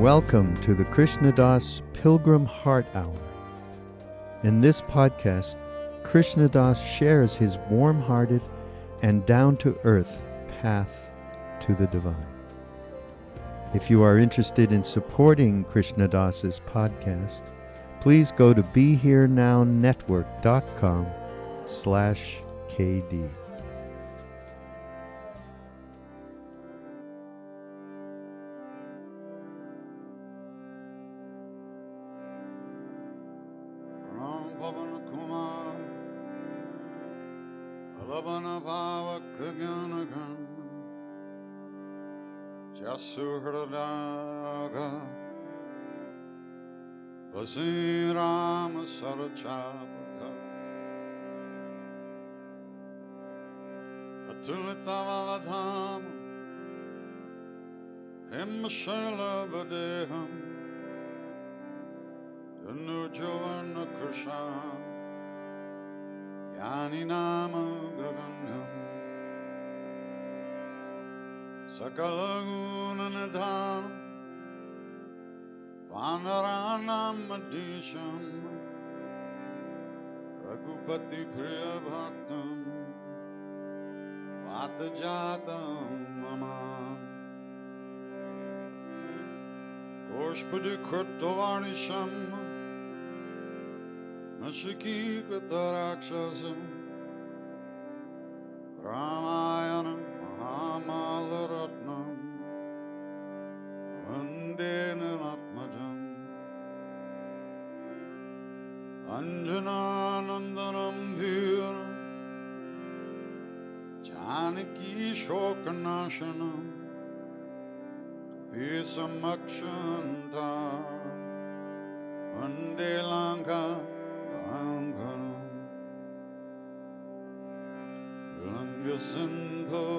Welcome to the Krishna Das Pilgrim Heart Hour. In this podcast, Krishna Das shares his warm-hearted and down-to-earth path to the divine. If you are interested in supporting Krishna Das's podcast, please go to BeHereNowNetwork.com/KD. Jasuhradaga Vasirama Sarachabaka Atulitavaladham Himmashala Vadeham Danujavana Krisham Yaninama Gravandham Sakalagunanadhanam Vanaranam Adisham Raghupati Priya Bhaktam Vatajatam Mama Goshpadi Kurtavarnisham Nashiki Kritarakshasam Ramayana Mahamalaratnam Vandenatmajam Anjananandanam Vir Janaki Shokanashanam Visamakshanta Vandelanka Banghanam Vilanga Sindho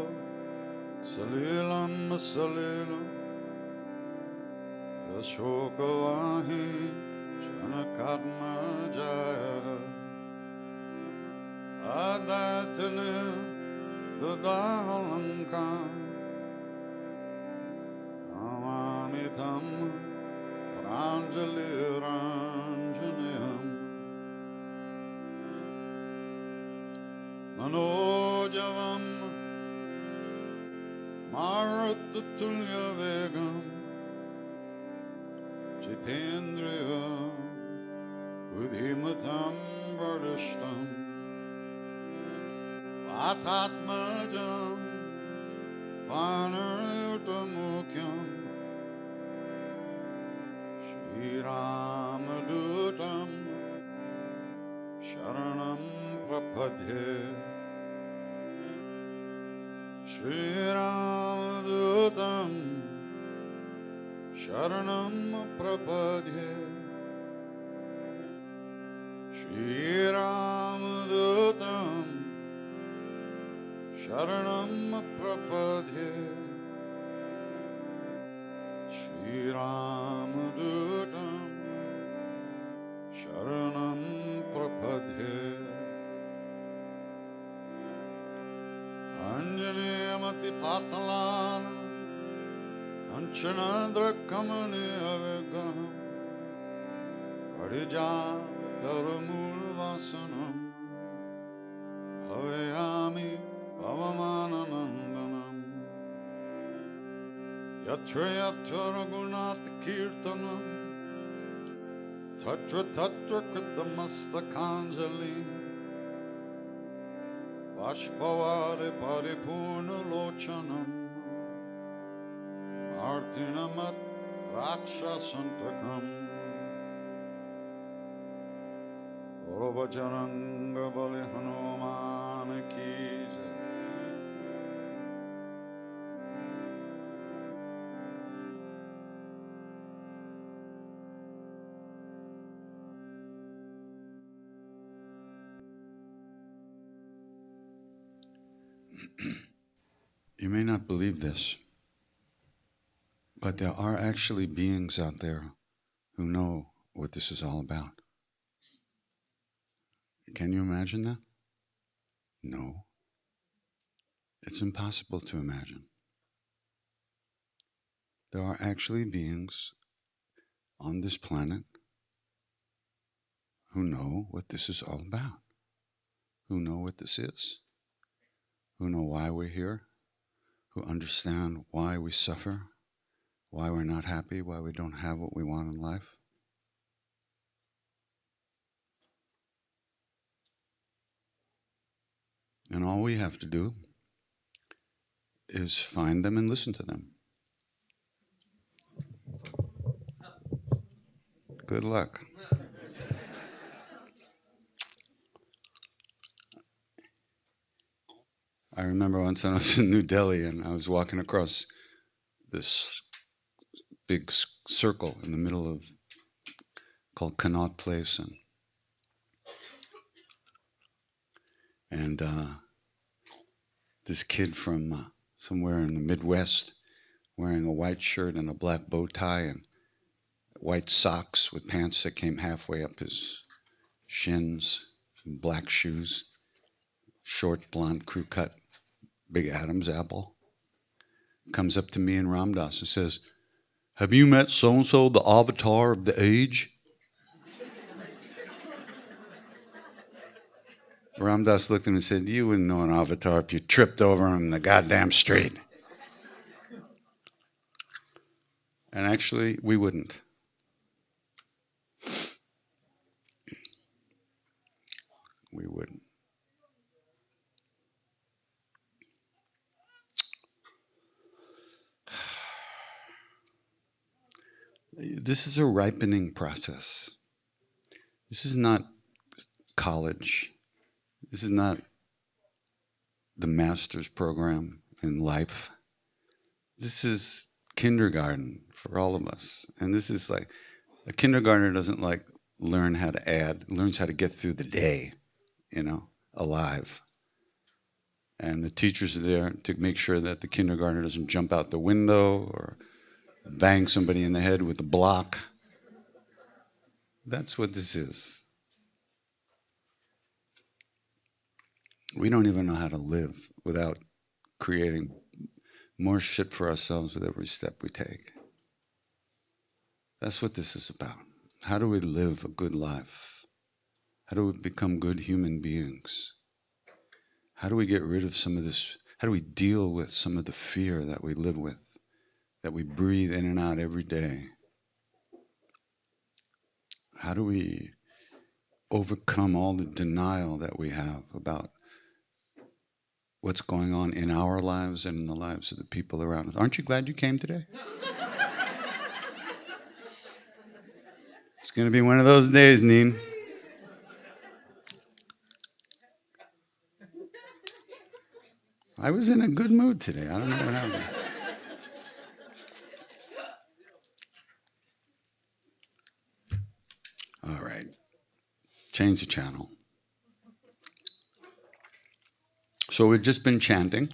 Salilam Salilam Yashokavahi Chanakatma Jaya Adatane Dadalanka Amanitham Pranjali Ranjaniyam Manojavam Marutulya Vegam Jitendriya Udhimatam Vardishtam Vatatmajam Vanayutamukyam Shri Ramadutam Sharanam Prapadhe Shri Ramadutam Sharanam Prapadhe Shri Ramadutam Sharanam Prapadhe Shri Ramadutam Sharanam Prapadhe Anjaneyamati Patalana Kanchanadra Kamani Avegaham Parijat Taramul Vasanam Bhavayami Bhavamananandanam Yatra Yatra Raghunat Kirtanam Tatra Tatra Kritamastakhanjali Vashpavare Paripurna Lochanam Martinamat Rakshasantakam Orvajaranga Bali Hanuman Ki Jai. You may not believe this, but there are actually beings out there who know what this is all about. Can you imagine that? No. It's impossible to imagine. There are actually beings on this planet who know what this is all about, who know what this is, who know why we're here, who understand why we suffer, why we're not happy, why we don't have what we want in life. And all we have to do is find them and listen to them. Good luck. I remember once I was in New Delhi and I was walking across this big circle in the middle of, called Connaught Place, and this kid from somewhere in the Midwest wearing a white shirt and a black bow tie and white socks with pants that came halfway up his shins, and black shoes, short blonde crew cut, big Adam's apple, comes up to me and Ram Dass and says, "Have you met so-and-so, the avatar of the age?" Ram Dass looked at him and said, "You wouldn't know an avatar if you tripped over him in the goddamn street." And actually, we wouldn't. We wouldn't. This is a ripening process. This is not college. This is not the master's program in life. This is kindergarten for all of us. And this is like, a kindergartner doesn't like learn how to add, learns how to get through the day, alive. And the teachers are there to make sure that the kindergartner doesn't jump out the window or bang somebody in the head with a block. That's what this is. We don't even know how to live without creating more shit for ourselves with every step we take. That's what this is about. How do we live a good life? How do we become good human beings? How do we get rid of some of this? How do we deal with some of the fear that we live with, that we breathe in and out every day? How do we overcome all the denial that we have about what's going on in our lives and in the lives of the people around us? Aren't you glad you came today? It's going to be one of those days, Neen. I was in a good mood today. I don't know what happened. All right. Change the channel. So we've just been chanting.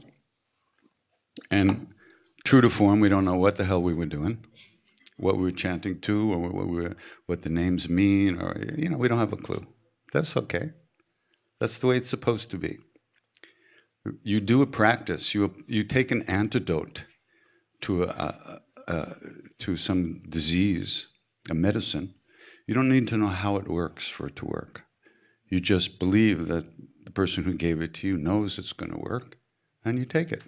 And true to form, we don't know what the hell we were doing, what we were chanting to, or what the names mean, or, we don't have a clue. That's okay. That's the way it's supposed to be. You do a practice. You take an antidote to some disease, a medicine. You don't need to know how it works for it to work. You just believe that the person who gave it to you knows it's going to work, and you take it.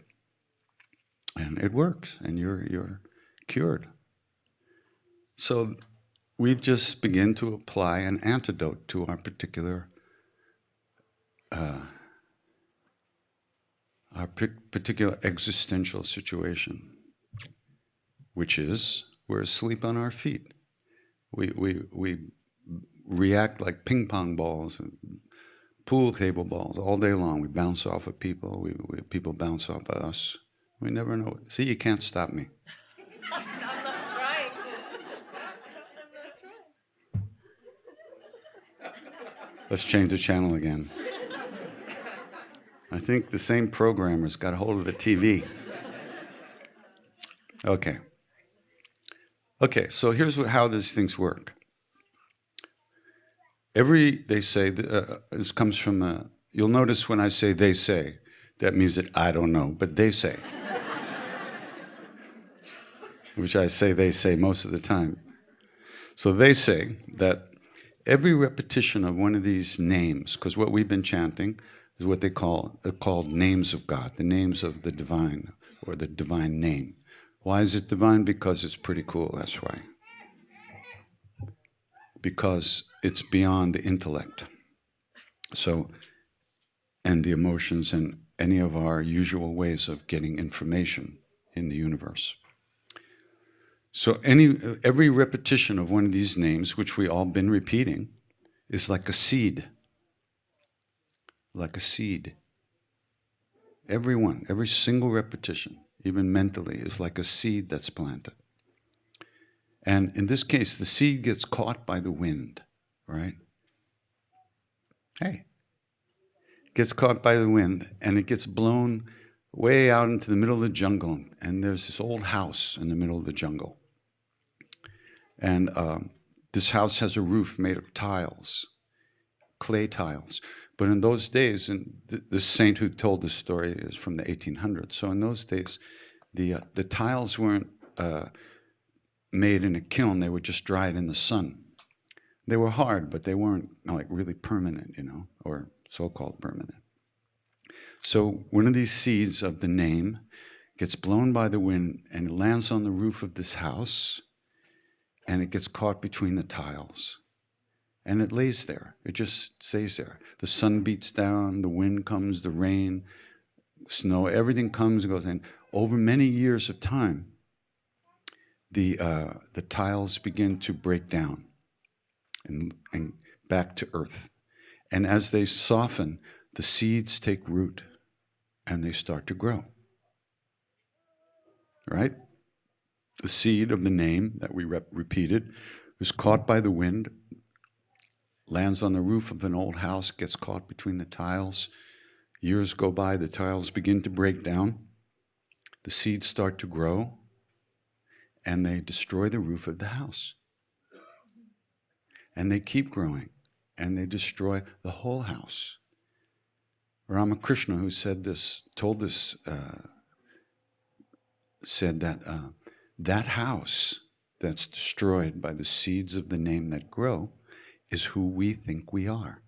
And it works, and you're cured. So we've just begun to apply an antidote to our particular existential situation, which is we're asleep on our feet. We react like ping pong balls and pool table balls all day long. We bounce off of people. People bounce off of us. We never know. See, you can't stop me. I'm not trying. I'm not trying. Let's change the channel again. I think the same programmer's got a hold of the TV. Okay. So here's how these things work. They say, this comes from, you'll notice when I say they say, that means that I don't know, but they say. Which I say they say most of the time. So they say that every repetition of one of these names, because what we've been chanting is what they call called names of God, the names of the divine, or the divine name. Why is it divine? Because it's pretty cool, that's why. Because it's beyond the intellect. So, and the emotions and any of our usual ways of getting information in the universe. So every repetition of one of these names, which we all been repeating, is like a seed. Like a seed. Every single repetition, even mentally, is like a seed that's planted. And in this case, the seed gets caught by the wind, right? Hey. Gets caught by the wind, and it gets blown way out into the middle of the jungle. And there's this old house in the middle of the jungle. And this house has a roof made of tiles, clay tiles. But in those days, and the saint who told this story is from the 1800s. So in those days, the tiles weren't made in a kiln. They were just dried in the sun. They were hard, but they weren't like really permanent, or so-called permanent. So one of these seeds of the name gets blown by the wind and it lands on the roof of this house, and it gets caught between the tiles. And it lays there. It just stays there. The sun beats down, the wind comes, the rain, snow, everything comes and goes. And over many years of time, the tiles begin to break down and back to earth. And as they soften, the seeds take root and they start to grow. Right? The seed of the name that we repeated was caught by the wind, lands on the roof of an old house, gets caught between the tiles. Years go by, the tiles begin to break down. The seeds start to grow, and they destroy the roof of the house. And they keep growing, and they destroy the whole house. Ramakrishna, who said this, said that that house that's destroyed by the seeds of the name that grow is who we think we are.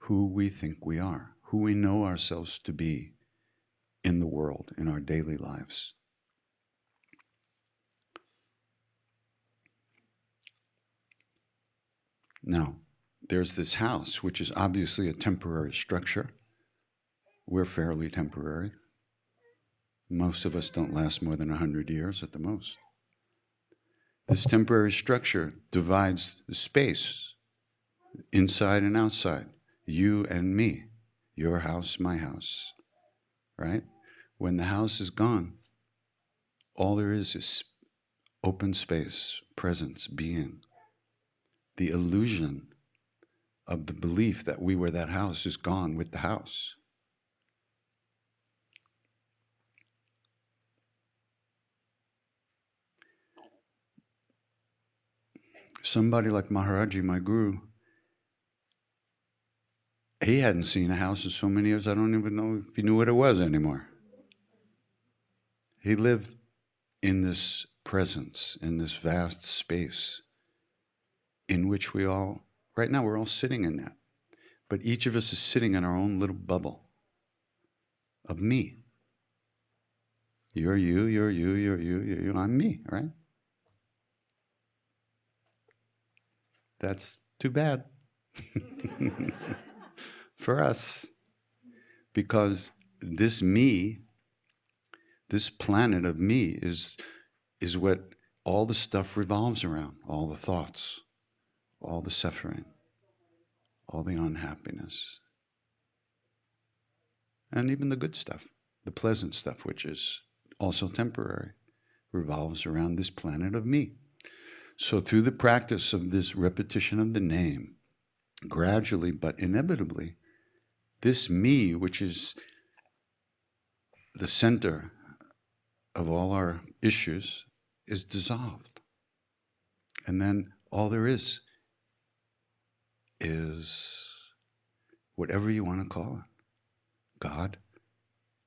Who we think we are, who we know ourselves to be in the world, in our daily lives. Now, there's this house, which is obviously a temporary structure. We're fairly temporary. Most of us don't last more than 100 years at the most. This temporary structure divides the space, inside and outside, you and me, your house, my house, right? When the house is gone, all there is open space, presence, being. The illusion of the belief that we were that house is gone with the house. Somebody like Maharaji, my guru, he hadn't seen a house in so many years, I don't even know if he knew what it was anymore. He lived in this presence, in this vast space, in which we all, right now we're all sitting in that. But each of us is sitting in our own little bubble of me. You're you, you're you, you're you, you're you, I'm me, right? That's too bad for us, because this me, this planet of me is what all the stuff revolves around, all the thoughts, all the suffering, all the unhappiness, and even the good stuff, the pleasant stuff, which is also temporary, revolves around this planet of me. So through the practice of this repetition of the name, gradually but inevitably, this me, which is the center of all our issues, is dissolved. And then all there is whatever you want to call it. God,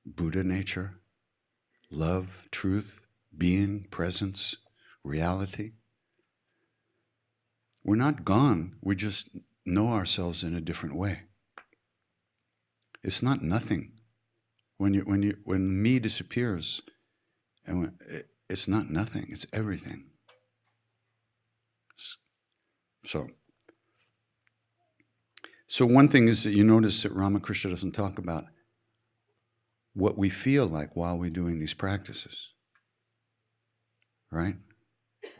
Buddha nature, love, truth, being, presence, reality. We're not gone. We just know ourselves in a different way. It's not nothing. When me disappears, it's not nothing. It's everything. So one thing is that you notice that Ramakrishna doesn't talk about what we feel like while we're doing these practices. Right?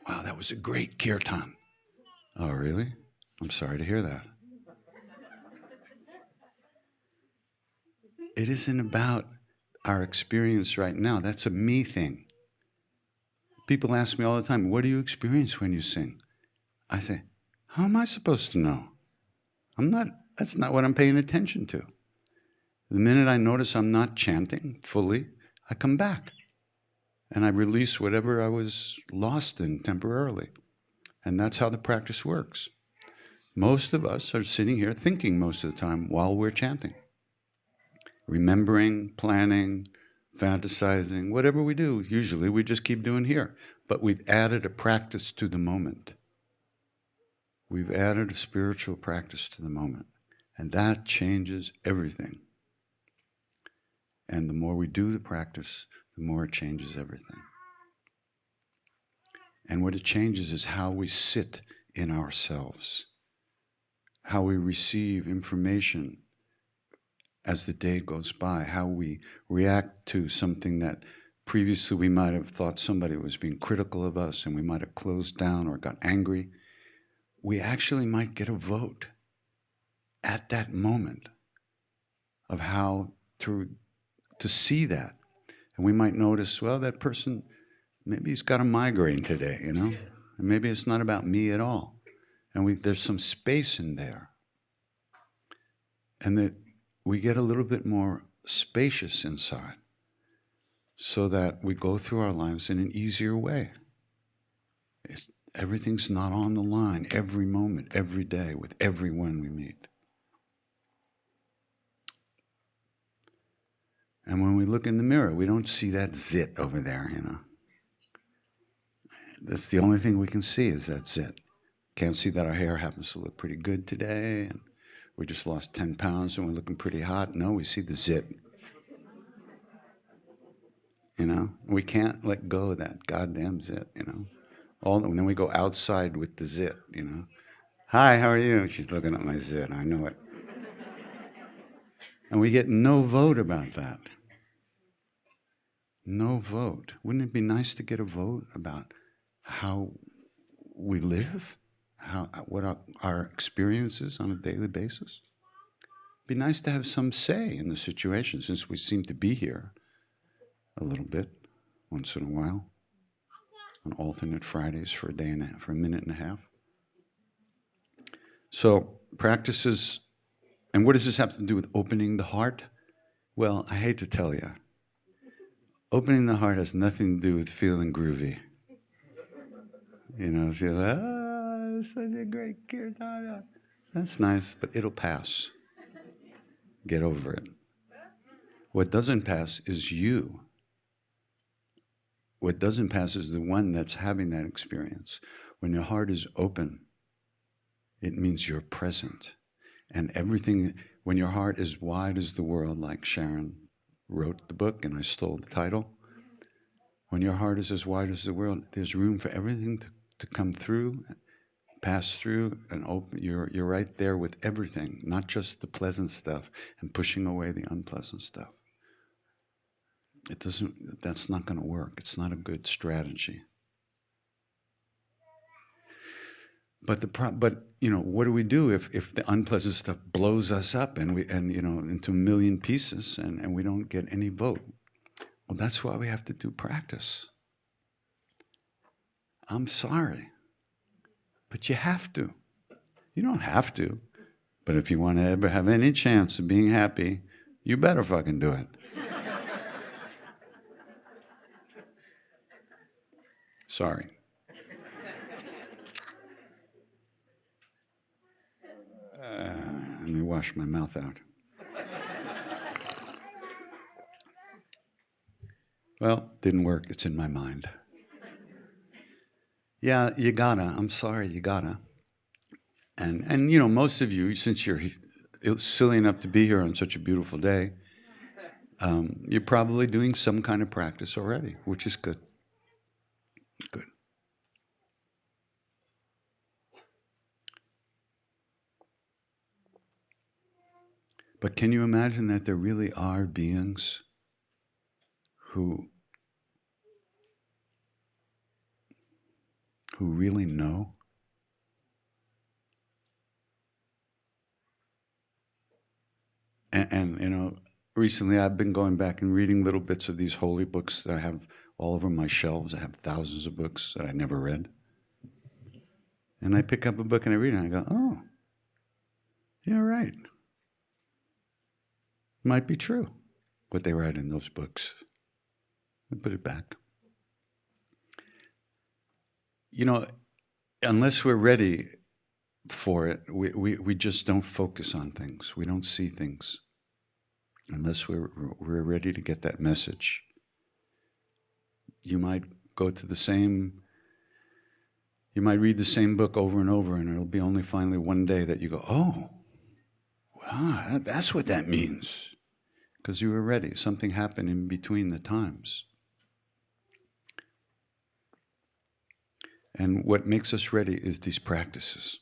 Wow, that was a great kirtan. Oh, really? I'm sorry to hear that. It isn't about our experience right now. That's a me thing. People ask me all the time, what do you experience when you sing? I say, how am I supposed to know? That's not what I'm paying attention to. The minute I notice I'm not chanting fully, I come back. And I release whatever I was lost in temporarily. And that's how the practice works. Most of us are sitting here thinking most of the time while we're chanting. Remembering, planning, fantasizing, whatever we do, usually we just keep doing here. But we've added a practice to the moment. We've added a spiritual practice to the moment. And that changes everything. And the more we do the practice, the more it changes everything. And what it changes is how we sit in ourselves, how we receive information as the day goes by, how we react to something that previously we might have thought somebody was being critical of us and we might have closed down or got angry. We actually might get a vote at that moment of how to see that. And we might notice, well, that person, maybe he's got a migraine today, And maybe it's not about me at all. And there's some space in there. And that we get a little bit more spacious inside so that we go through our lives in an easier way. Everything's not on the line every moment, every day, with everyone we meet. And when we look in the mirror, we don't see that zit over there, That's the only thing we can see is that zit. Can't see that our hair happens to look pretty good today, and we just lost 10 pounds and we're looking pretty hot. No, we see the zit. We can't let go of that goddamn zit, And then we go outside with the zit, Hi, how are you? She's looking at my zit, I know it. And we get no vote about that. No vote. Wouldn't it be nice to get a vote about how we live? What our experience is on a daily basis? It'd be nice to have some say in the situation, since we seem to be here a little bit once in a while on alternate Fridays for a minute and a half. So practices, and what does this have to do with opening the heart? Well, I hate to tell you, opening the heart has nothing to do with feeling groovy. Feel, such a great kirtan. That's nice, but it'll pass. Get over it. What doesn't pass is you. What doesn't pass is the one that's having that experience. When your heart is open, it means you're present. And everything, when your heart is wide as the world, like Sharon wrote the book and I stole the title, when your heart is as wide as the world, there's room for everything to come through, pass through, and open. You're right there with everything, not just the pleasant stuff and pushing away the unpleasant stuff. That's not going to work. It's not a good strategy. But what do we do if the unpleasant stuff blows us up and into a million pieces and we don't get any vote? Well, that's why we have to do practice. I'm sorry, but you have to. You don't have to, but if you want to ever have any chance of being happy, you better fucking do it. Sorry. Let me wash my mouth out. Well, didn't work. It's in my mind. Yeah, you gotta. I'm sorry, you gotta. And you know, most of you, since you're silly enough to be here on such a beautiful day, you're probably doing some kind of practice already, which is good. Good. But can you imagine that there really are beings who really know? And you know, recently I've been going back and reading little bits of these holy books that I have all over my shelves. I have thousands of books that I never read. And I pick up a book and I read it and I go, oh, yeah, right. Might be true what they write in those books. I put it back. You know, unless we're ready for it, we just don't focus on things. We don't see things unless we're ready to get that message. You might go to you might read the same book over and over, and it'll be only finally one day that you go, oh, wow, that's what that means. Because you were ready. Something happened in between the times. And what makes us ready is these practices.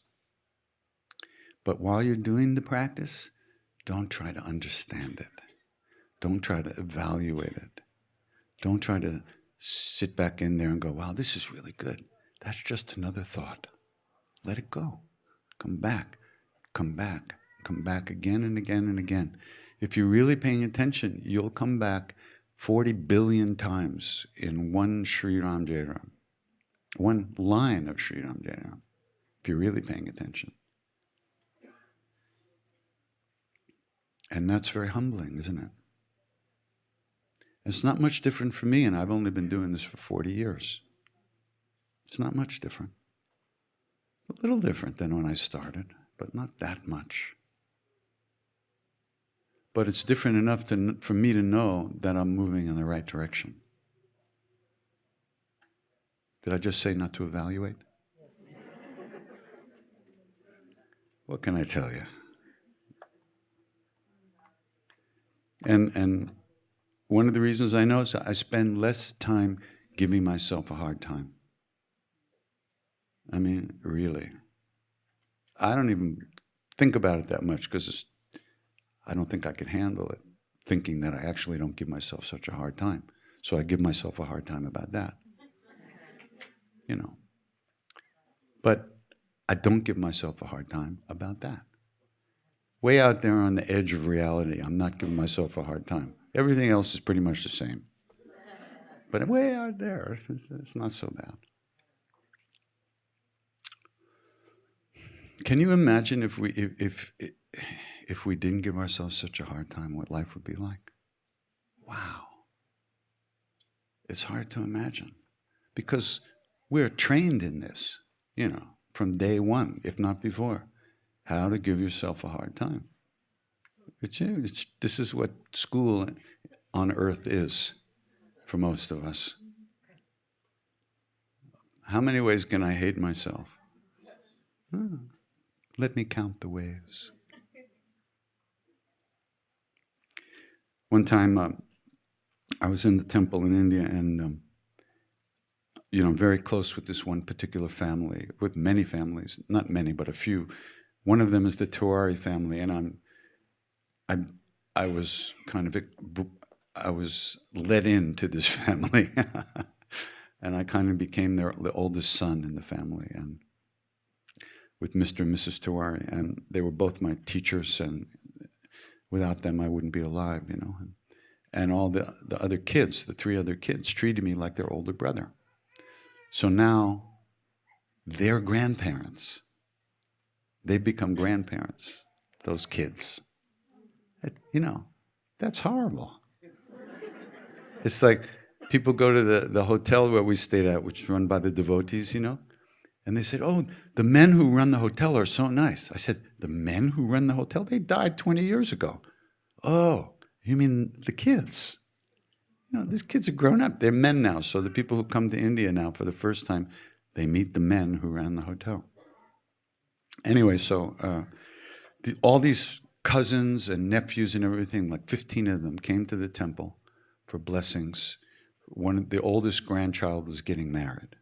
But while you're doing the practice, don't try to understand it. Don't try to evaluate it. Don't try to sit back in there and go, wow, this is really good. That's just another thought. Let it go. Come back, come back, come back again and again and again. If you're really paying attention, you'll come back 40 billion times in one Sri Ram Jairam, one line of Sri Ram Jairam, if you're really paying attention. And that's very humbling, isn't it? It's not much different for me, and I've only been doing this for 40 years. It's not much different. A little different than when I started, but not that much. But it's different enough for me to know that I'm moving in the right direction. Did I just say not to evaluate? What can I tell you? And one of the reasons I know is I spend less time giving myself a hard time. I mean, really. I don't even think about it that much because I don't think I could handle it, thinking that I actually don't give myself such a hard time. So I give myself a hard time about that. You know. But I don't give myself a hard time about that. Way out there on the edge of reality, I'm not giving myself a hard time. Everything else is pretty much the same. But way out there, it's not so bad. Can you imagine if we didn't give ourselves such a hard time, what life would be like? Wow. It's hard to imagine. Because we're trained in this, you know, from day one, if not before. How to give yourself a hard time. This is what school on earth is for most of us. How many ways can I hate myself? Let me count the ways. One time, I was in the temple in India, and I'm very close with this one particular family, with many families, not many, but a few. One of them is the Tiwari family, and I was let into this family, and I kind of became the oldest son in the family, and with Mr. and Mrs. Tiwari, and they were both my teachers, and without them I wouldn't be alive, you know. And all the other kids, the 3 other kids, treated me like their older brother. So now they're grandparents. They've become grandparents, those kids. You know, that's horrible. It's like people go to the hotel where we stayed at, which is run by the devotees, you know, and they said, oh, the men who run the hotel are so nice. I said, the men who run the hotel? They died 20 years ago. Oh, you mean the kids? You know, these kids are grown up. They're men now. So the people who come to India now for the first time, They meet the men who ran the hotel. Anyway, so all these cousins and nephews and everything, like 15 of them, came to the temple for blessings. The oldest grandchild was getting married.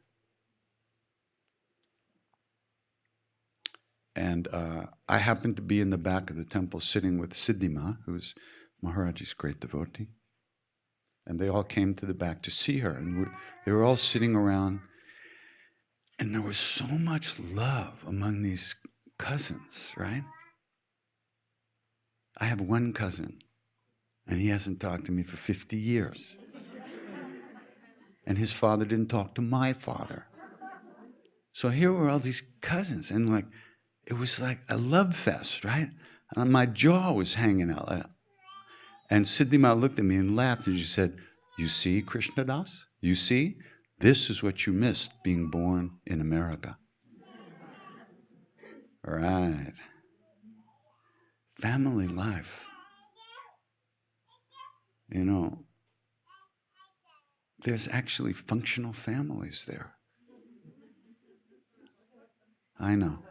And I happened to be in the back of the temple sitting with Siddhima, who's Maharaji's great devotee. And they all came to the back to see her. And they were all sitting around. And there was so much love among these cousins, right? I have one cousin, and he hasn't talked to me for 50 years. And his father didn't talk to my father. So here were all these cousins, and it was like a love fest, right? And my jaw was hanging out. And Siddhima looked at me and laughed, and she said, "You see, Krishna Das? You see? This is what you missed being born in America." All right. Family life. You know, there's actually functional families there. I know.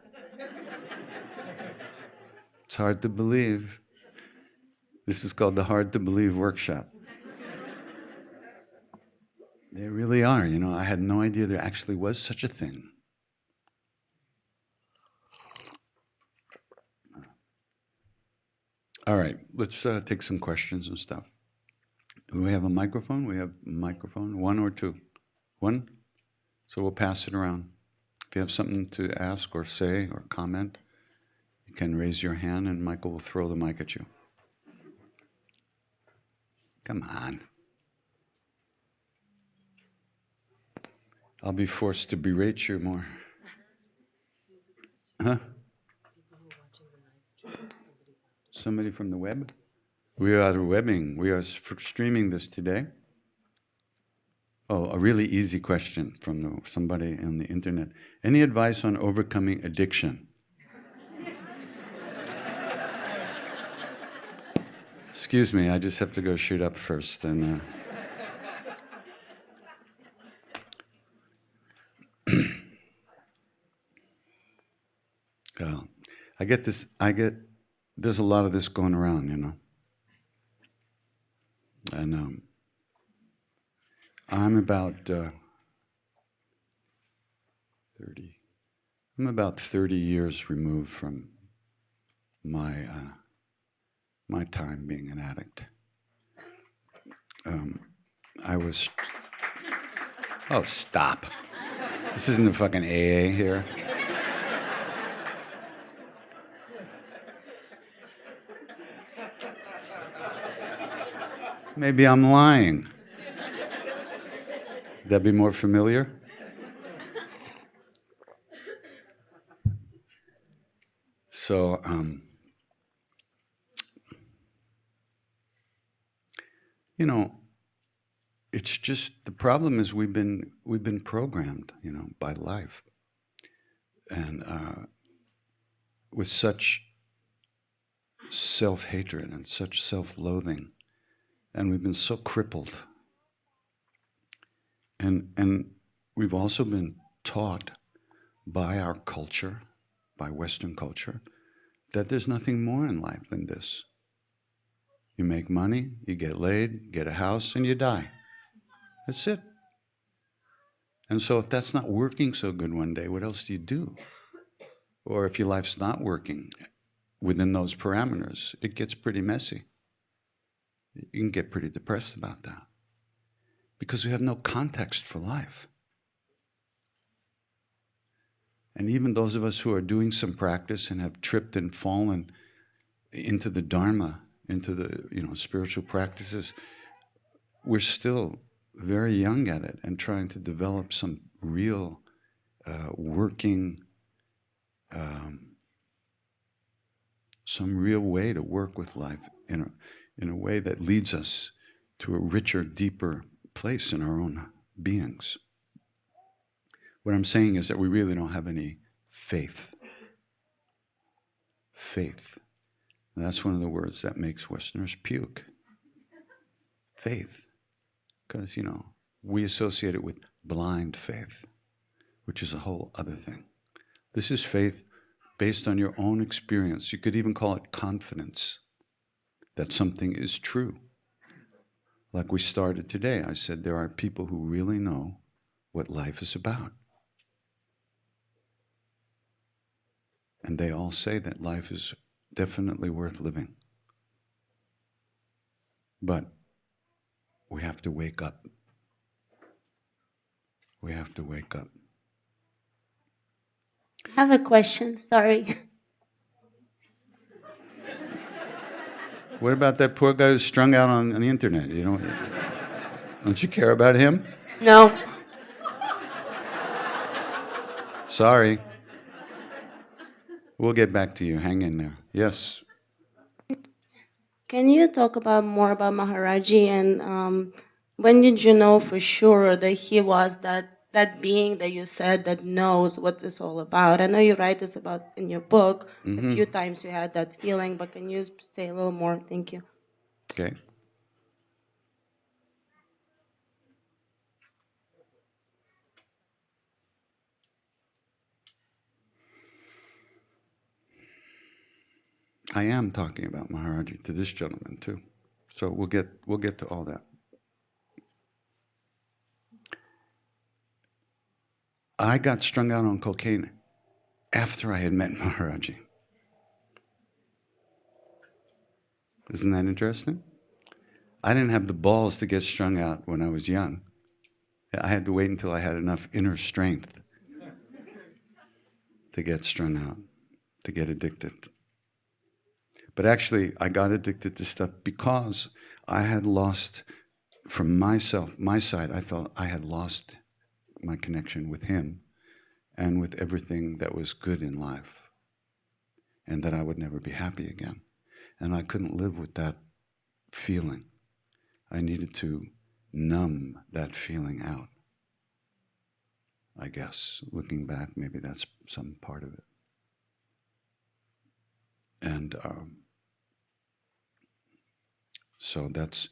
It's hard to believe. This is called the Hard to Believe workshop. They really are. You know, I had no idea there actually was such a thing. All right, let's take some questions and stuff. Do we have a microphone? We have a microphone, one or two? One? So we'll pass it around. If you have something to ask or say or comment, you can raise your hand and Michael will throw the mic at you. Come on. I'll be forced to berate you more. Huh? Somebody from the web? We are webbing. We are streaming this today. Oh, a really easy question from somebody on the internet. Any advice on overcoming addiction? Excuse me, I just have to go shoot up first. And there's a lot of this going around, you know. And I'm about 30 years removed from my time being an addict. Oh, stop. This isn't the fucking AA here. Maybe I'm lying. That'd be more familiar? So, you know, it's just the problem is we've been programmed, you know, by life, and with such self-hatred and such self-loathing, and we've been so crippled, and we've also been taught by our culture, by Western culture, that there's nothing more in life than this. You make money, you get laid, get a house, and you die. That's it. And so if that's not working so good one day, what else do you do? Or if your life's not working within those parameters, it gets pretty messy. You can get pretty depressed about that. Because we have no context for life. And even those of us who are doing some practice and have tripped and fallen into the Dharma, into the spiritual practices, we're still very young at it and trying to develop some real working, some real way to work with life in a way that leads us to a richer, deeper place in our own beings. What I'm saying is that we really don't have any faith. Faith. And that's one of the words that makes Westerners puke. Faith. Because, we associate it with blind faith. which is a whole other thing. This is faith based on your own experience. You could even call it confidence that something is true. Like we started today, I said there are people who really know what life is about. And they all say that life is definitely worth living. But we have to wake up. We have to wake up. I have a question, sorry. What about that poor guy who's strung out on the internet? Don't you care about him? No. Sorry. We'll get back to you. Hang in there. Yes. Can you talk more about Maharaji, and when did you know for sure that he was that being that you said that knows what it's all about? I know you write this about in your book. A few times you had that feeling, but can you say a little more? Thank you. Okay. I am talking about Maharaji to this gentleman too. So we'll get to all that. I got strung out on cocaine after I had met Maharaji. Isn't that interesting? I didn't have the balls to get strung out when I was young. I had to wait until I had enough inner strength to get strung out, to get addicted. But actually, I got addicted to stuff because I had lost, from myself, my side, I felt I had lost my connection with him and with everything that was good in life, and that I would never be happy again. And I couldn't live with that feeling. I needed to numb that feeling out. I guess, looking back, maybe that's some part of it. And so that's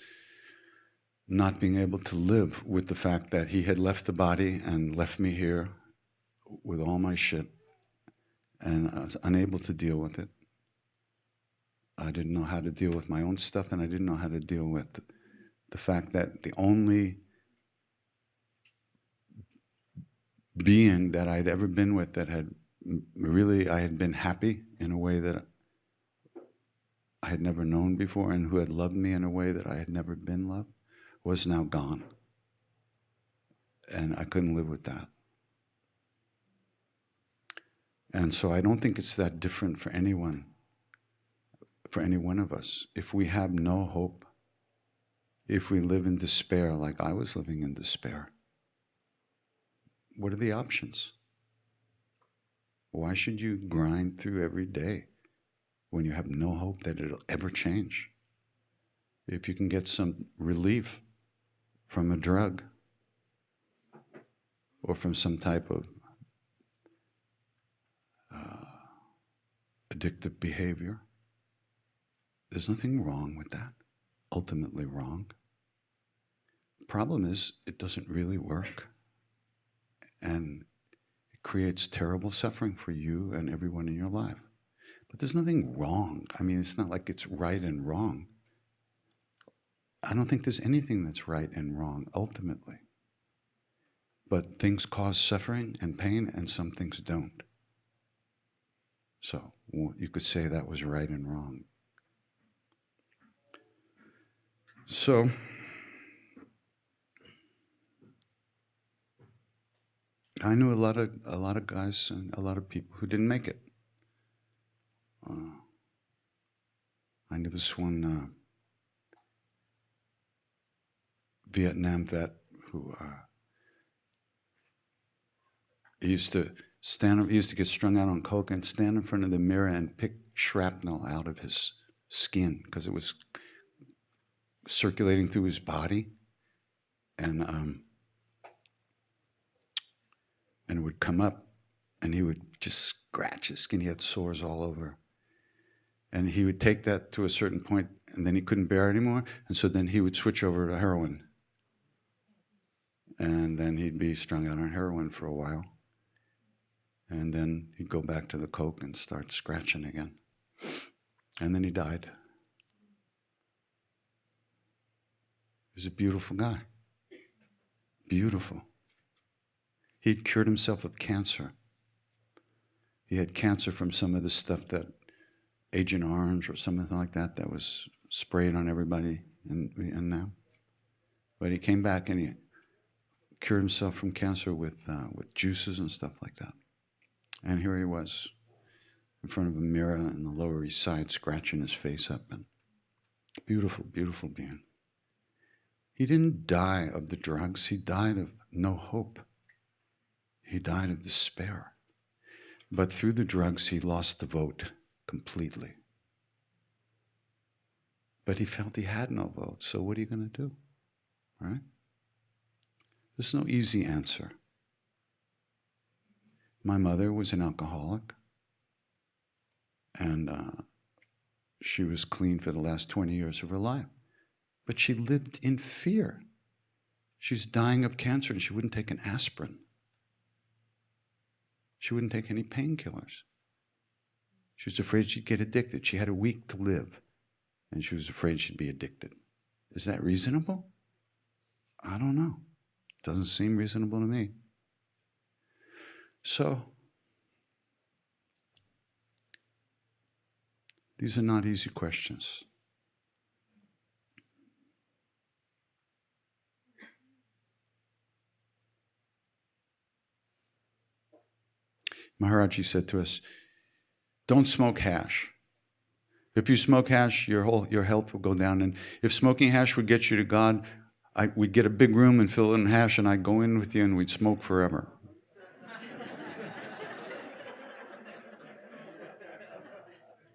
not being able to live with the fact that he had left the body and left me here with all my shit, and I was unable to deal with it. I didn't know how to deal with my own stuff, and I didn't know how to deal with the fact that the only being that I'd ever been with that had really, I had been happy in a way that I had never known before, and who had loved me in a way that I had never been loved, was now gone. And I couldn't live with that. And so I don't think it's that different for anyone, for any one of us. If we have no hope, if we live in despair like I was living in despair, what are the options? Why should you grind through every day when you have no hope that it'll ever change? If you can get some relief from a drug or from some type of addictive behavior, there's nothing wrong with that, ultimately wrong. The problem is it doesn't really work, and it creates terrible suffering for you and everyone in your life. But there's nothing wrong. I mean, it's not like it's right and wrong. I don't think there's anything that's right and wrong, ultimately. But things cause suffering and pain, and some things don't. So you could say that was right and wrong. So I knew a lot of guys and a lot of people who didn't make it. I knew this one Vietnam vet who he used to get strung out on coke and stand in front of the mirror and pick shrapnel out of his skin because it was circulating through his body, and it would come up, and he would just scratch his skin. He had sores all over, and he would take that to a certain point, and then he couldn't bear it anymore, and so then he would switch over to heroin, and then he'd be strung out on heroin for a while. And then he'd go back to the coke and start scratching again. And then he died. He was a beautiful guy. Beautiful. He'd cured himself of cancer. He had cancer from some of the stuff that Agent Orange or something like that was sprayed on everybody and now. But he came back and he cured himself from cancer with juices and stuff like that. And here he was in front of a mirror in the Lower East Side, scratching his face up. And beautiful, beautiful being. He didn't die of the drugs. He died of no hope. He died of despair. But through the drugs, he lost the vote completely. But he felt he had no vote, so what are you going to do? Right? There's no easy answer. My mother was an alcoholic, and she was clean for the last 20 years of her life. But she lived in fear. She's dying of cancer, and she wouldn't take an aspirin. She wouldn't take any painkillers. She was afraid she'd get addicted. She had a week to live, and she was afraid she'd be addicted. Is that reasonable? I don't know. It doesn't seem reasonable to me. So, these are not easy questions. Maharaji said to us, don't smoke hash. If you smoke hash, your health will go down. And if smoking hash would get you to God, we'd get a big room and fill it in hash, and I'd go in with you and we'd smoke forever.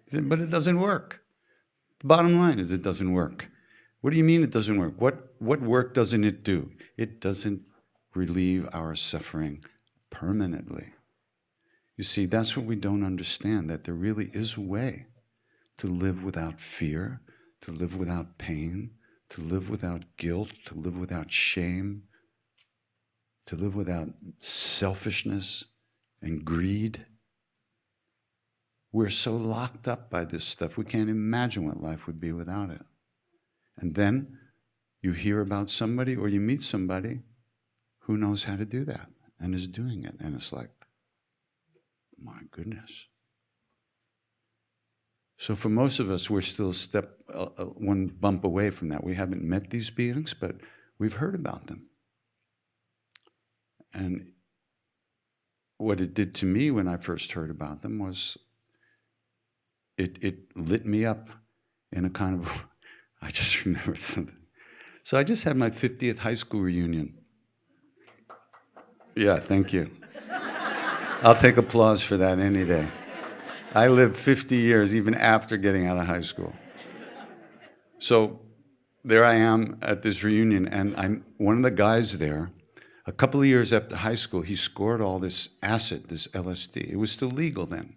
He said, but it doesn't work. The bottom line is it doesn't work. What do you mean it doesn't work? What work doesn't it do? It doesn't relieve our suffering permanently. You see, that's what we don't understand, that there really is a way to live without fear, to live without pain, to live without guilt, to live without shame, to live without selfishness and greed. We're so locked up by this stuff, we can't imagine what life would be without it. And then you hear about somebody or you meet somebody who knows how to do that and is doing it, and it's like, my goodness. So for most of us, we're still one bump away from that. We haven't met these beings, but we've heard about them. And what it did to me when I first heard about them was it lit me up in a kind of, I just remember something. So I just had my 50th high school reunion. Yeah, thank you. I'll take applause for that any day. I lived 50 years even after getting out of high school. So there I am at this reunion, and I'm one of the guys there. A couple of years after high school, he scored all this acid, this LSD. It was still legal then.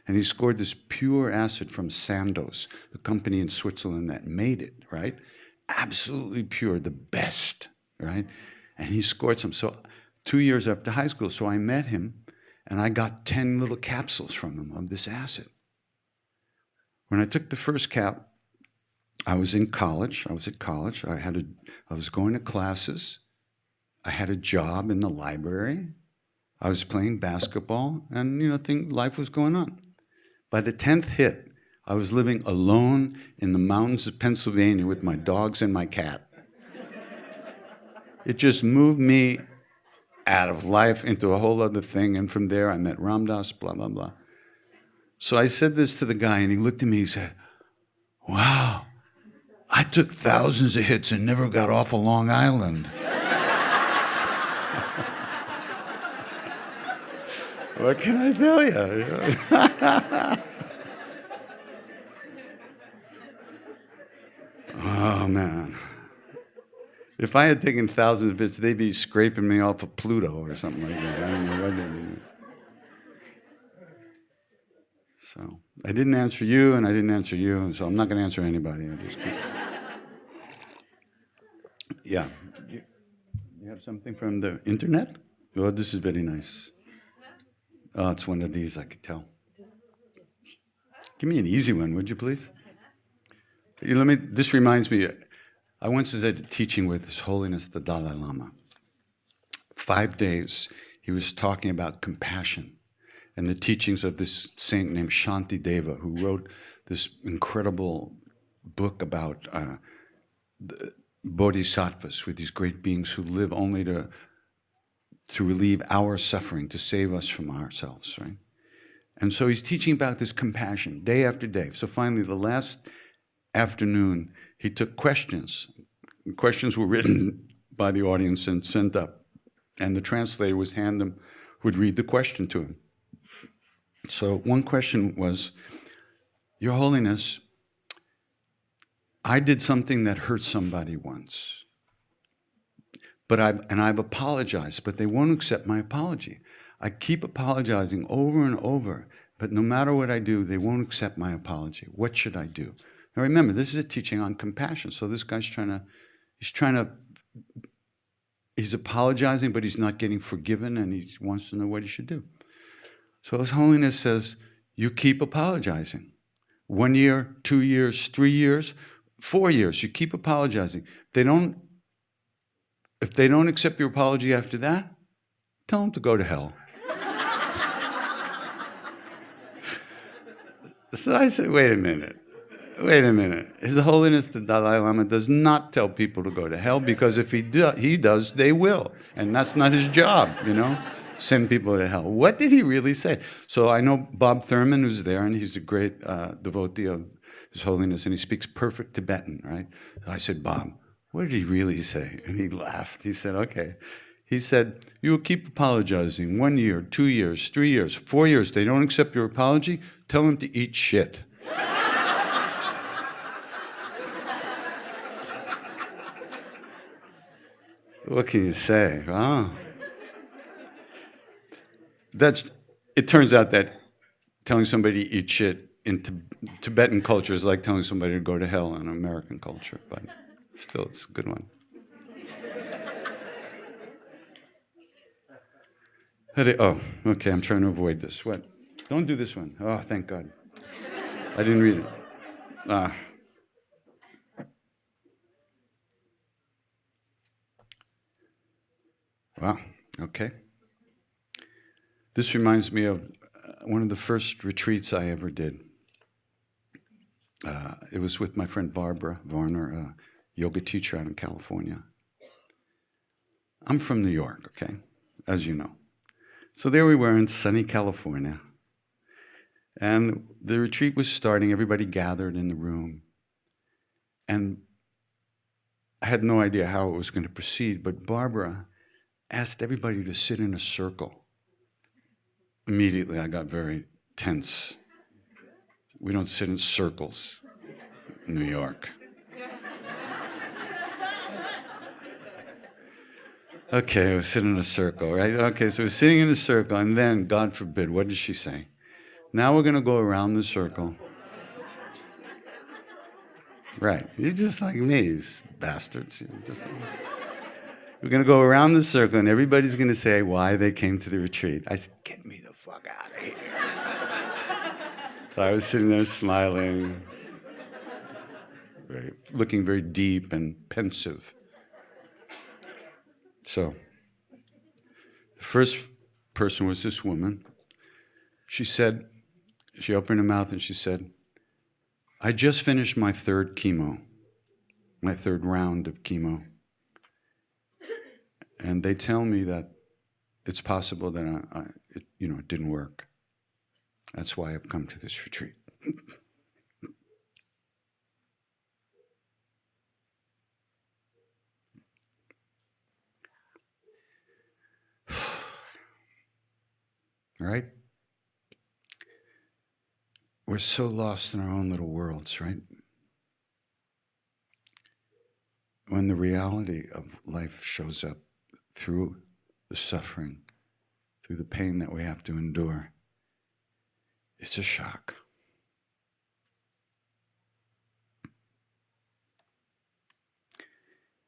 And he scored this pure acid from Sandoz, the company in Switzerland that made it, right? Absolutely pure, the best, right? And he scored some. So 2 years after high school, so I met him, and I got 10 little capsules from him of this acid. When I took the first cap, I was in college. I was at college. I was going to classes. I had a job in the library. I was playing basketball, and life was going on. By the 10th hit, I was living alone in the mountains of Pennsylvania with my dogs and my cat. It just moved me out of life into a whole other thing, and from there I met Ram Dass, blah, blah, blah. So I said this to the guy, and he looked at me, he said, wow, I took thousands of hits and never got off of Long Island. What can I tell you? Oh, man. If I had taken thousands of hits, they'd be scraping me off of Pluto or something like that. I don't know what they'd do. So I didn't answer you, and I didn't answer you, so I'm not going to answer anybody. I just keep... Yeah. You have something from the internet? Oh, this is very nice. Oh, it's one of these, I could tell. Give me an easy one, would you please? This reminds me, I once did a teaching with His Holiness the Dalai Lama. 5 days, he was talking about compassion and the teachings of this saint named Shantideva, who wrote this incredible book about the bodhisattvas, with these great beings who live only to relieve our suffering, to save us from ourselves, right? And so he's teaching about this compassion day after day. So finally, the last afternoon, he took questions. Questions were written by the audience and sent up. And the translator would read the question to him. So one question was, Your Holiness, I did something that hurt somebody once. I've apologized, but they won't accept my apology. I keep apologizing over and over, but no matter what I do, they won't accept my apology. What should I do? Now remember, this is a teaching on compassion. So this guy's he's apologizing, but he's not getting forgiven, and he wants to know what he should do. So His Holiness says, you keep apologizing. 1 year, 2 years, 3 years, 4 years, you keep apologizing. If they don't accept your apology after that, tell them to go to hell. So I said, wait a minute. His Holiness the Dalai Lama does not tell people to go to hell, because if he does, they will. And that's not his job, send people to hell. What did he really say? So I know Bob Thurman, who's there, and he's a great devotee of His Holiness, and he speaks perfect Tibetan, right? So I said, Bob, what did he really say? And he laughed. He said, okay. He said, you will keep apologizing 1 year, 2 years, 3 years, 4 years. They don't accept your apology, tell them to eat shit. What can you say? Oh. It turns out that telling somebody to eat shit in Tibetan culture is like telling somebody to go to hell in American culture, but still, it's a good one. Oh, okay, I'm trying to avoid this. What? Don't do this one. Oh, thank God. I didn't read it. Wow, okay. This reminds me of one of the first retreats I ever did. It was with my friend Barbara Varner, a yoga teacher out in California. I'm from New York, okay, as you know. So there we were in sunny California. And the retreat was starting, everybody gathered in the room. And I had no idea how it was going to proceed, but Barbara asked everybody to sit in a circle. Immediately, I got very tense. We don't sit in circles in New York. Okay, I was sitting in a circle, right? Okay, so we're sitting in a circle, and then, God forbid, what did she say? Now we're going to go around the circle. Right, you're just like me, you bastards. We're going to go around the circle, and everybody's going to say why they came to the retreat. I said, get me the fuck out of here. So I was sitting there smiling, looking very deep and pensive. So the first person was this woman. She opened her mouth and she said, I just finished my third round of chemo. And they tell me that it's possible that it didn't work. That's why I've come to this retreat. Right? We're so lost in our own little worlds, right? When the reality of life shows up through the suffering, through the pain that we have to endure, it's a shock.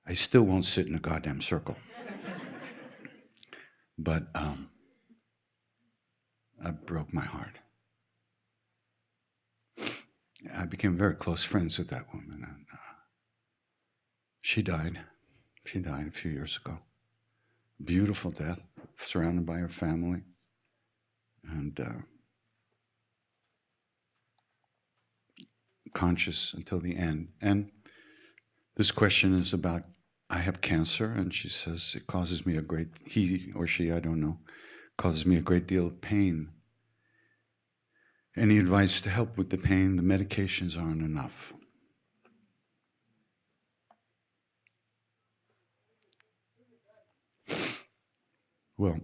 I still won't sit in a goddamn circle. But broke my heart. I became very close friends with that woman. And, she died. She died a few years ago. Beautiful death, surrounded by her family. And conscious until the end. And this question is about, I have cancer, and she says it causes me he or she, I don't know, causes me a great deal of pain. Any advice to help with the pain? The medications aren't enough. Well,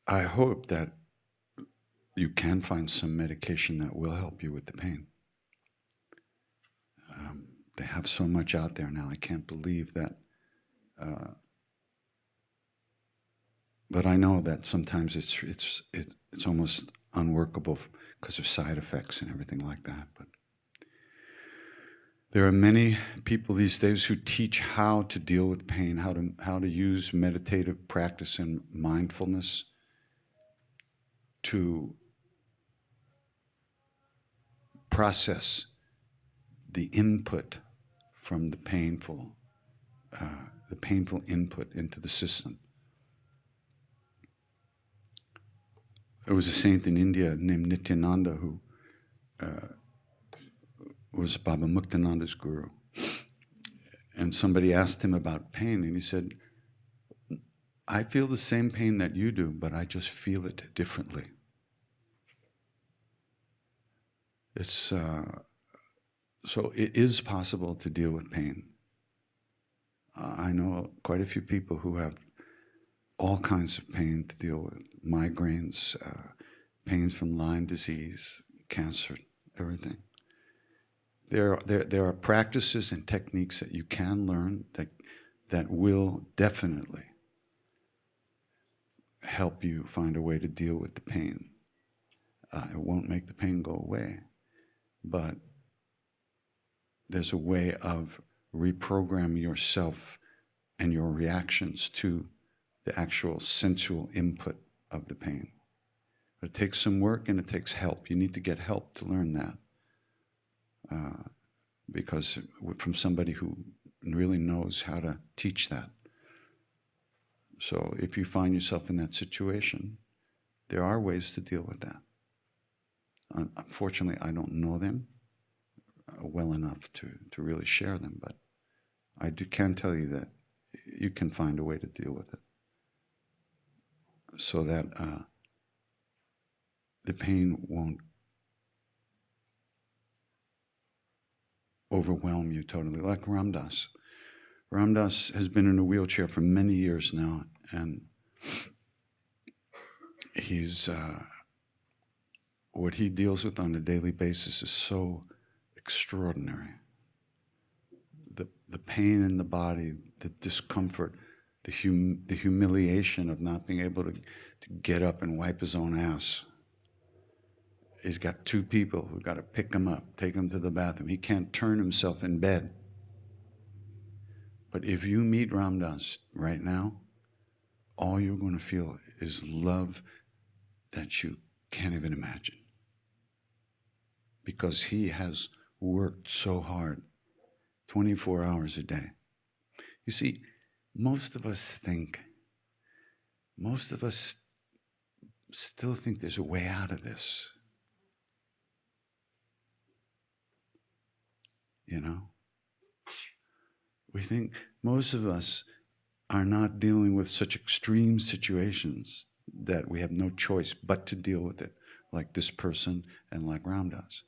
I hope that you can find some medication that will help you with the pain. They have so much out there now. I can't believe that. But I know that sometimes it's almost unworkable because of side effects and everything like that. But there are many people these days who teach how to deal with pain, how to use meditative practice and mindfulness to process the input from the painful input into the system. There was a saint in India named Nityananda who was Baba Muktananda's guru. And somebody asked him about pain, and he said, I feel the same pain that you do, but I just feel it differently. So it is possible to deal with pain. I know quite a few people who have all kinds of pain to deal with. Migraines, pains from Lyme disease, cancer, everything. There are practices and techniques that you can learn that will definitely help you find a way to deal with the pain. It won't make the pain go away, but there's a way of reprogramming yourself and your reactions to the actual sensual input of the pain. But it takes some work and it takes help. You need to get help to learn that. Because from somebody who really knows how to teach that. So if you find yourself in that situation, there are ways to deal with that. Unfortunately, I don't know them well enough to really share them, but I can tell you that you can find a way to deal with it so that the pain won't overwhelm you totally, like Ramdas. Ramdas has been in a wheelchair for many years now, and what he deals with on a daily basis is so extraordinary. The pain in the body, the discomfort, the humiliation of not being able to get up and wipe his own ass. He's got two people who've got to pick him up, take him to the bathroom. He can't turn himself in bed. But if you meet Ramdas right now, all you're going to feel is love that you can't even imagine. Because he has worked so hard, 24 hours a day. You see, most of us still think there's a way out of this. You know? We think most of us are not dealing with such extreme situations that we have no choice but to deal with it, like this person and like Ramdas.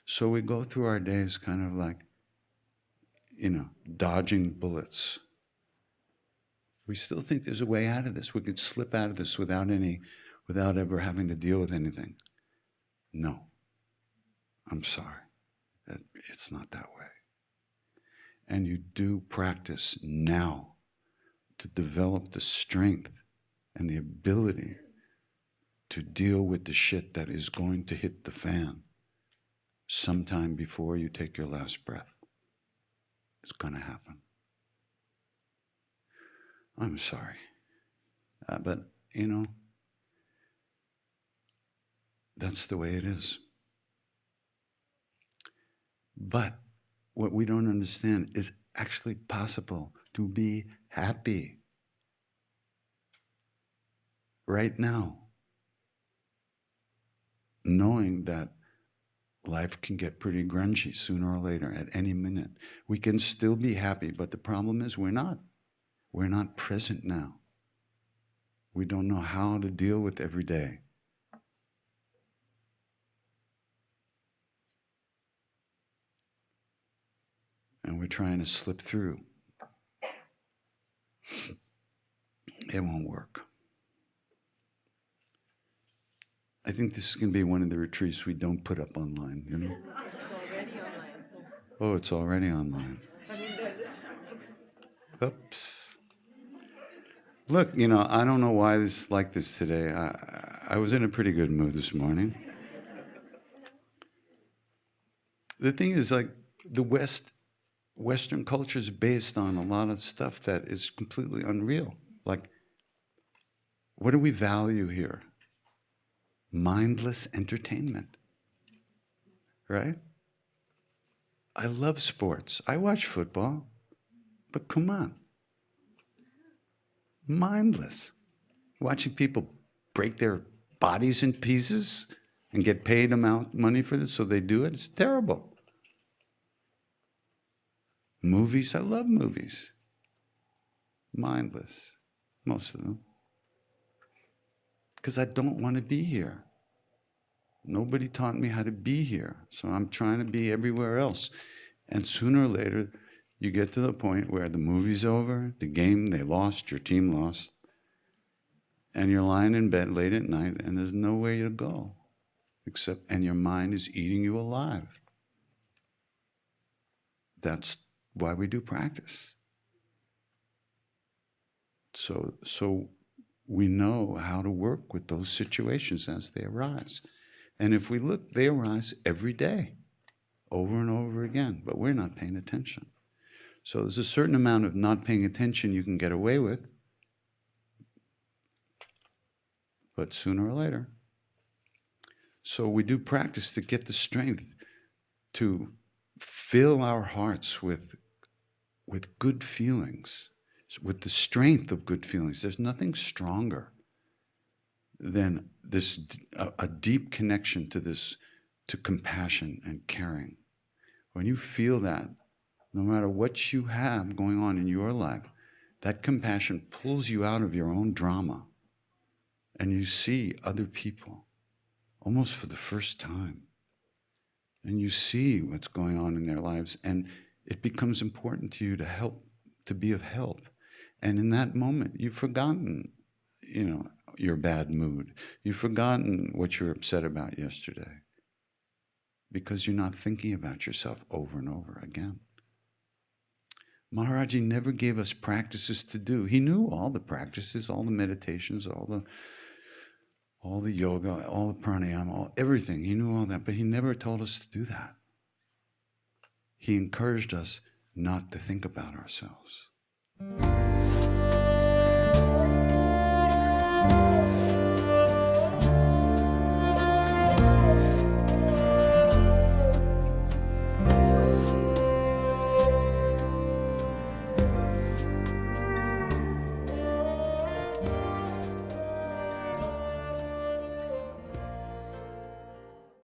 So we go through our days kind of like, dodging bullets. We still think there's a way out of this. We could slip out of this without ever having to deal with anything. No. I'm sorry. It's not that way. And you do practice now to develop the strength and the ability to deal with the shit that is going to hit the fan sometime before you take your last breath. It's going to happen. I'm sorry. But, that's the way it is. But what we don't understand is actually possible to be happy right now, knowing that life can get pretty grungy sooner or later, at any minute. We can still be happy, but the problem is we're not. We're not present now. We don't know how to deal with every day. And we're trying to slip through. It won't work. I think this is going to be one of the retreats we don't put up online, It's already online. Oh, it's already online. Oops. Look, I don't know why this is like this today. I was in a pretty good mood this morning. The thing is, like, the Western culture is based on a lot of stuff that is completely unreal. Like, what do we value here? Mindless entertainment, right? I love sports. I watch football, but come on. Mindless. Watching people break their bodies in pieces and get paid money for this, so they do it. It's terrible. Movies, I love movies. Mindless, most of them. Because I don't want to be here. Nobody taught me how to be here, so I'm trying to be everywhere else. And sooner or later, you get to the point where the movie's over, the game, they lost, your team lost, and you're lying in bed late at night, and there's nowhere to go, and your mind is eating you alive. That's why we do practice. So we know how to work with those situations as they arise. And if we look, they arise every day, over and over again, but we're not paying attention. So there's a certain amount of not paying attention you can get away with, but sooner or later. So we do practice to get the strength to fill our hearts with good feelings, with the strength of good feelings. There's nothing stronger than this, a deep connection to compassion and caring. When you feel that, no matter what you have going on in your life, that compassion pulls you out of your own drama, and you see other people almost for the first time. And you see what's going on in their lives, and it becomes important to you to be of help. And in that moment, you've forgotten, your bad mood. You've forgotten what you were upset about yesterday, because you're not thinking about yourself over and over again. Maharaji never gave us practices to do. He knew all the practices, all the meditations, all the yoga, all the pranayama, everything. He knew all that, but he never told us to do that. He encouraged us not to think about ourselves.